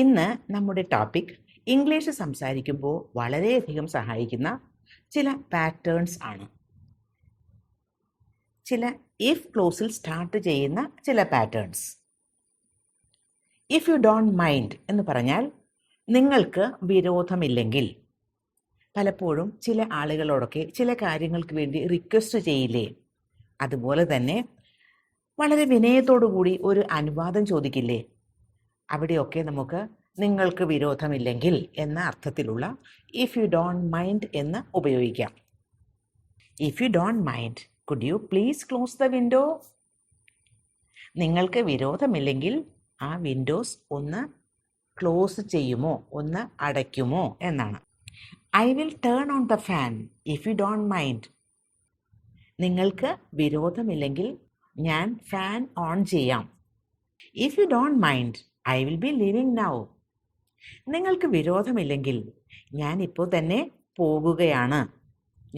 ഇന്ന് നമ്മുടെ topic English സംസാരിക്കുമ്പോൾ വളരെയധികം സഹായിക്കുന്ന ചില പാറ്റേൺസ് ആണ്. ചില ഇഫ് ക്ലോസിൽ സ്റ്റാർട്ട് ചെയ്യുന്ന ചില patterns. If you don't mind എന്ന് പറഞ്ഞാൽ നിങ്ങൾക്ക് വിരോധമില്ലെങ്കിൽ. പലപ്പോഴും ചില ആളുകളോടൊക്കെ ചില കാര്യങ്ങൾക്ക് വേണ്ടി റിക്വസ്റ്റ് ചെയ്യില്ലേ? അതുപോലെ തന്നെ വളരെ വിനയത്തോടു കൂടി ഒരു അനുവാദം ചോദിക്കില്ലേ? അവിടെയൊക്കെ നമുക്ക് നിങ്ങൾക്ക് വിരോധമില്ലെങ്കിൽ എന്ന അർത്ഥത്തിലുള്ള ഇഫ് യു ഡോണ്ട് മൈൻഡ് എന്ന് ഉപയോഗിക്കാം. If you don't mind, could you please close the window? നിങ്ങൾക്ക് വിരോധമില്ലെങ്കിൽ ആ വിൻഡോസ് ഒന്ന് ക്ലോസ് ചെയ്യുമോ, ഒന്ന് അടയ്ക്കുമോ എന്നാണ്. I will turn on the fan if you don't mind. നിങ്ങൾക്ക് വിരോധമില്ലെങ്കിൽ ഞാൻ ഫാൻ ഓൺ ചെയ്യാം. If you don't mind, I will be living now. നിങ്ങൾക്ക് വിരോധമില്ലെങ്കിൽ ഞാൻ ഇപ്പോൾ തന്നെ പോകുകയാണ്,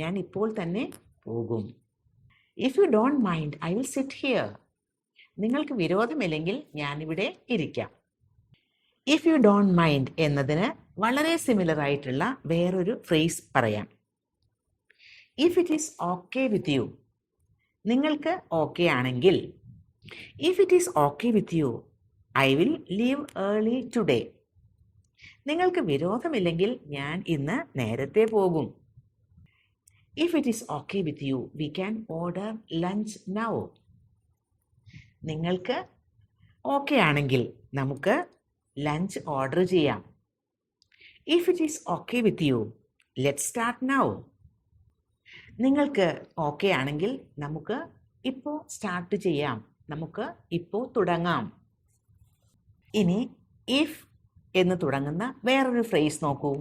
ഞാൻ ഇപ്പോൾ തന്നെ പോകും. If you don't mind, I will sit here. നിങ്ങൾക്ക് വിരോധമില്ലെങ്കിൽ ഞാനിവിടെ ഇരിക്കാം. ഇഫ് യു ഡോണ്ട് മൈൻഡ് എന്നതിന് വളരെ സിമിലർ ആയിട്ടുള്ള വേറൊരു ഫ്രേസ് പറയാം. If it is okay with you. നിങ്ങൾക്ക് ഓക്കെ ആണെങ്കിൽ. If it is okay with you, I will leave early today. നിങ്ങൾക്ക് വിരോധമില്ലെങ്കിൽ ഞാൻ ഇന്ന് നേരത്തെ പോകും. If it is okay with you, we can order lunch now. നിങ്ങൾക്ക് ഓക്കെ ആണെങ്കിൽ നമുക്ക് ലഞ്ച് ഓർഡർ ചെയ്യാം. If it is okay with you, let's start now. നിങ്ങൾക്ക് ഓക്കെ ആണെങ്കിൽ നമുക്ക് ഇപ്പോൾ സ്റ്റാർട്ട് ചെയ്യാം, നമുക്ക് ഇപ്പോൾ തുടങ്ങാം. ഇനി ഇഫ് എന്ന് തുടങ്ങുന്ന വേറൊരു ഫ്രേസ് നോക്കൂ.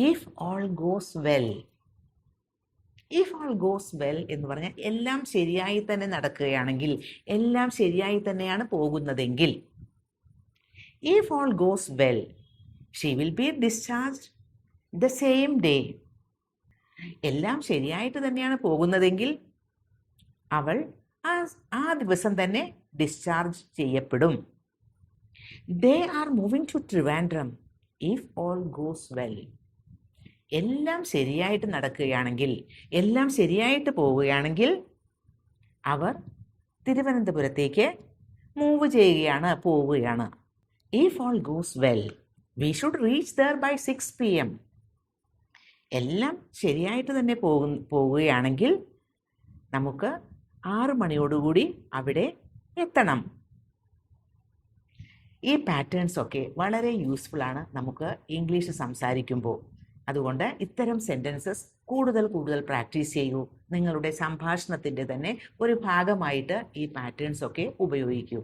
If all goes well. If all goes well എന്ന് പറഞ്ഞാൽ എല്ലാം ശരിയായി തന്നെ നടക്കുകയാണെങ്കിൽ, എല്ലാം ശരിയായി തന്നെയാണ് പോകുന്നതെങ്കിൽ. If all goes well, she will be discharged the same day. എല്ലാം ശരിയായിട്ട് തന്നെയാണ് പോകുന്നതെങ്കിൽ അവൾ ആ ദിവസം തന്നെ ഡിസ്ചാർജ് ചെയ്യപ്പെടും. They are moving to Trivandrum if all goes well. എല്ലാം ശരിയായിട്ട് നടക്കുകയാണെങ്കിൽ, എല്ലാം ശരിയായിട്ട് പോവുകയാണെങ്കിൽ അവർ തിരുവനന്തപുരത്തേക്ക് മൂവ് ചെയ്യുകയാണ്, പോവുകയാണ്. If all goes well, we should reach there by 6 PM. എല്ലാം ശരിയായിട്ട് തന്നെ പോവുകയാണെങ്കിൽ നമുക്ക് 6 മണിയോടുകൂടി അവിടെ എത്തണം. ഈ പാറ്റേൺസ് ഒക്കെ വളരെ യൂസ്ഫുൾ ആണ് നമുക്ക് ഇംഗ്ലീഷ് സംസാരിക്കുമ്പോൾ. അതുകൊണ്ട് ഇത്തരം സെൻറ്റൻസസ് കൂടുതൽ പ്രാക്ടീസ് ചെയ്യൂ. നിങ്ങളുടെ സംഭാഷണത്തിൻ്റെ തന്നെ ഒരു ഭാഗമായിട്ട് ഈ പാറ്റേൺസ് ഒക്കെ ഉപയോഗിക്കൂ.